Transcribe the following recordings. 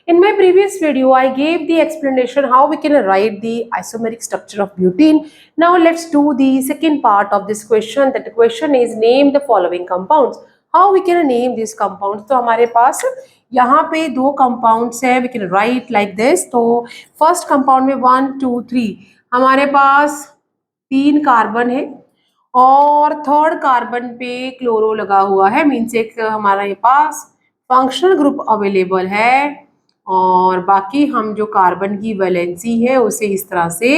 In my previous video, I gave the explanation how we can write the isomeric structure of butene. Now let's do the second part of this question. That the question is name the following compounds. How we can name these compounds? तो हमारे पास यहाँ पे दो compounds है. We can write like this. तो first compound में 1, 2, 3 हमारे पास 3 carbon है और थर्ड कार्बन पे क्लोरो लगा हुआ है. मीन्स एक हमारे पास फंक्शनल ग्रुप अवेलेबल है और बाकी हम जो कार्बन की वैलेंसी है उसे इस तरह से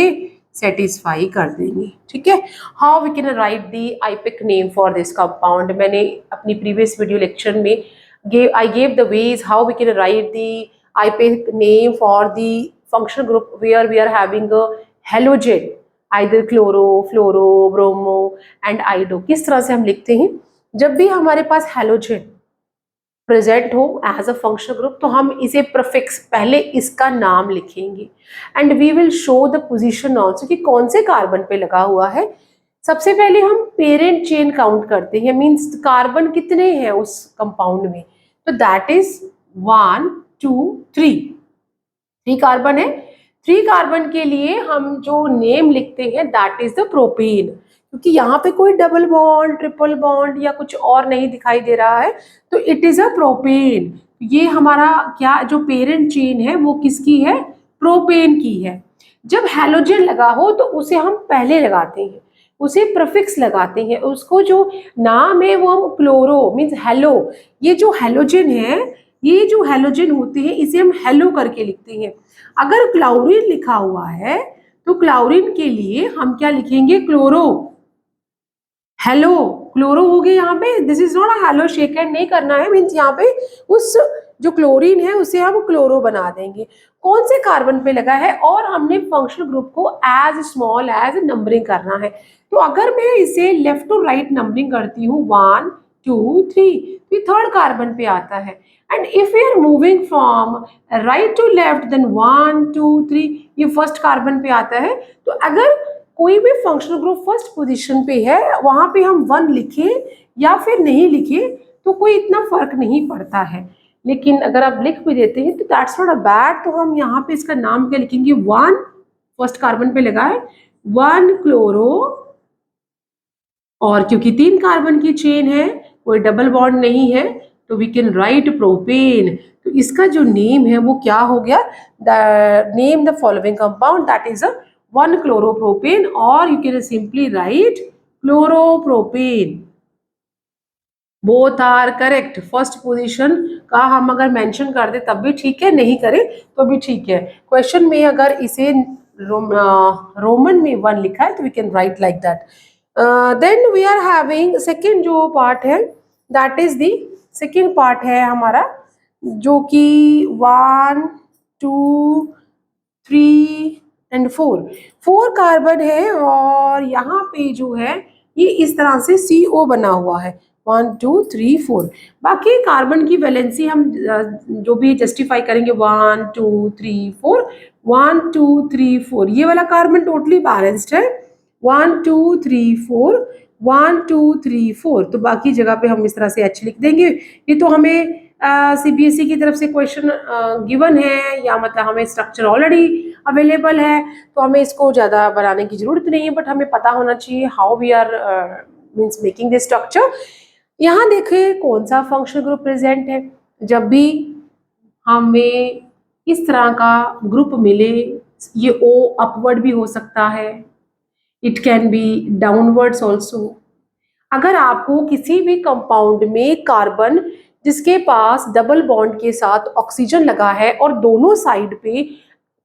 सेटिस्फाई कर देंगे. ठीक है. How we can write the IUPAC name for this compound. मैंने अपनी प्रीवियस वीडियो लेक्चर में I gave the ways how we can write the IPIC name for the functional group where we are having a halogen, either chloro, fluoro, bromo and ido. किस तरह से हम लिखते हैं? जब भी हमारे पास halogen प्रेजेंट हो एज अ फंक्शनल ग्रुप तो हम इसे प्रीफिक्स पहले इसका नाम लिखेंगे and we will show the position also कि कौन से कार्बन पे लगा हुआ है. सबसे पहले हम पेरेंट चेन काउंट करते हैं. मींस कार्बन कितने हैं उस कंपाउंड में. तो दैट इज 1, 2, 3 कार्बन है. 3 कार्बन के लिए हम जो नेम लिखते हैं दैट इज द प्रोपेन. क्योंकि यहाँ पे कोई डबल बॉन्ड, ट्रिपल बॉन्ड या कुछ और नहीं दिखाई दे रहा है तो इट इज अ प्रोपेन. ये हमारा क्या जो पेरेंट चेन है वो किसकी है? प्रोपेन की है. जब हैलोजन लगा हो तो उसे हम पहले लगाते हैं, उसे प्रीफिक्स लगाते हैं. उसको जो नाम है वो हम क्लोरो मीन्स हेलो. ये जो हैलोजन है, ये जो हैलोजन होते हैं इसे हम हेलो करके लिखते हैं. अगर क्लोरीन लिखा हुआ है तो क्लोरीन के लिए हम क्या लिखेंगे? क्लोरो. हेलो क्लोरो हो गया यहाँ पे. This is not a hello, shake hand नहीं करना है. मीन्स यहाँ पे उस जो क्लोरीन है उसे हम क्लोरो बना देंगे. कौन से कार्बन पे लगा है और हमने फंक्शनल ग्रुप को एज स्मॉल एज नंबरिंग करना है. तो अगर मैं इसे लेफ्ट टू राइट नंबरिंग करती हूँ 1, 2, 3 तो थर्ड कार्बन पे आता है. And if we are moving from right to left then 1, 2, 3 ये फर्स्ट कार्बन पे आता है. तो अगर कोई भी फंक्शनल ग्रुप फर्स्ट पोजीशन पे है वहां पे हम 1 लिखे या फिर नहीं लिखे तो कोई इतना फर्क नहीं पड़ता है. लेकिन अगर आप लिख भी देते हैं तो दैट्स नॉट अ बैड. तो हम यहाँ पे इसका नाम क्या लिखेंगे? 1 फर्स्ट कार्बन पे लगा है, 1 क्लोरो. और क्योंकि 3 कार्बन की चेन है, कोई डबल बॉन्ड नहीं है तो वी कैन राइट प्रोपेन. तो इसका जो नेम है वो क्या हो गया? The name the following compound that is a 1 chloropropane or you can simply write chloropropane. Both are correct. First position का हम अगर मेंशन कर दे तब भी ठीक है, नहीं करे तो भी ठीक है. क्वेश्चन में अगर इसे रोमन में 1 लिखा है तो we can write like that. Then we are having second जो पार्ट है that is the second part है हमारा जो कि 1, 2, 3 एंड 4 कार्बन है और यहाँ पे जो है ये इस तरह से CO बना हुआ है. 1, 2, 3, 4. बाकी कार्बन की वैलेंसी हम जो भी जस्टिफाई करेंगे 1, 2, 3, 4, 1, 2, 3, 4 ये वाला कार्बन टोटली बैलेंस्ड है. 1, 2, 3, 4, 1, 2, 3, 4. तो बाकी जगह पे हम इस तरह से H लिख देंगे. ये तो हमें CBSE की तरफ से क्वेश्चन गिवन है या मतलब हमें स्ट्रक्चर ऑलरेडी अवेलेबल है तो हमें इसको ज़्यादा बनाने की जरूरत नहीं है. बट हमें पता होना चाहिए how we are means making this structure. यहाँ देखिए कौन सा फंक्शनल ग्रुप प्रेजेंट है. जब भी हमें इस तरह का ग्रुप मिले, ये O अपवर्ड भी हो सकता है, it can be downwards also. अगर आपको किसी भी कंपाउंड में कार्बन जिसके पास डबल बॉन्ड के साथ ऑक्सीजन लगा है और दोनों साइड पे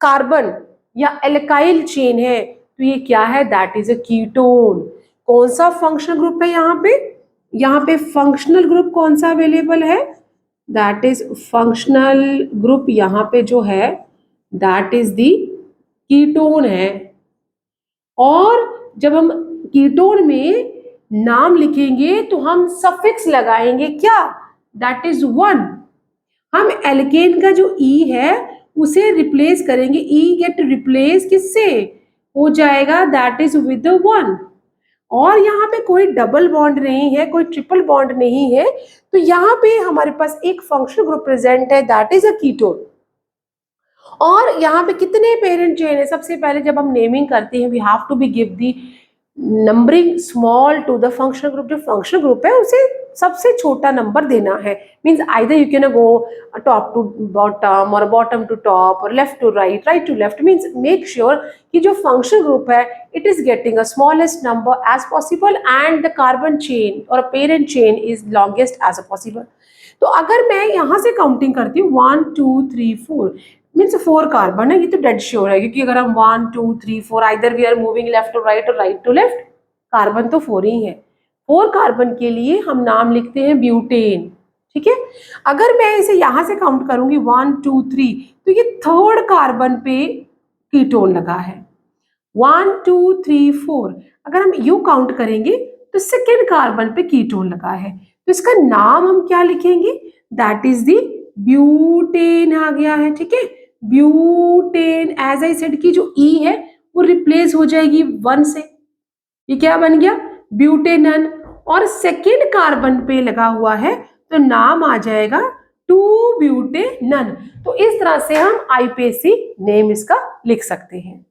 कार्बन या एल्काइल चेन है तो ये क्या है? That is a ketone. कौन सा फंक्शनल ग्रुप है यहाँ पे? यहाँ पे फंक्शनल ग्रुप कौन सा अवेलेबल है? दैट इज फंक्शनल ग्रुप यहाँ पे जो है दैट इज द कीटोन है. और जब हम कीटोन में नाम लिखेंगे तो हम सफिक्स लगाएंगे क्या? That is 1. हम एल्केन का जो E है उसे रिप्लेस करेंगे. E गेट रिप्लेस किससे हो जाएगा? That is with 1. और यहाँ पे कोई डबल बॉन्ड नहीं है, कोई ट्रिपल बॉन्ड नहीं है तो यहाँ पे हमारे पास एक फंक्शनल ग्रुप प्रेजेंट है दैट इज अ कीटोन. और यहाँ पे कितने पेरेंट चेन है, सबसे पहले जब हम नेमिंग करते हैं we have to be give the numbering small to the functional group. जो फंक्शनल ग्रुप है उसे सबसे छोटा नंबर देना है, means either you can go top to bottom और बॉटम टू टॉप और left to right, right to left, means make sure कि जो फंक्शनल ग्रुप है it is getting a smallest number as possible and the carbon chain और parent chain is longest as a possible. तो अगर मैं यहाँ से काउंटिंग करती हूँ 1 2 3 4 मीन्स 4 कार्बन है, ये तो डेड श्योर है, क्योंकि अगर हम 1 2 3 4 either we are moving left to right और राइट टू लेफ्ट, कार्बन तो 4 ही है। 4 कार्बन के लिए हम नाम लिखते हैं ब्यूटेन, ठीक है। अगर मैं इसे यहाँ से काउंट करूंगी 1 2 3, तो ये थर्ड कार्बन पे कीटोन लगा है। 1 2 3 4 अगर हम यू काउंट करेंगे तो सेकेंड कार्बन पे कीटोन लगा है, तो इसका नाम हम क्या लिखेंगे, दैट इज दी ब्यूटेन आ गया है, ठीक है। ब्यूटेन, एज आई सेड की जो ई है वो रिप्लेस हो जाएगी 1 से, ये क्या बन गया, ब्यूटेनन। और सेकेंड कार्बन पे लगा हुआ है तो नाम आ जाएगा 2 ब्यूटेनन। तो इस तरह से हम आईपीएसी नेम इसका लिख सकते हैं।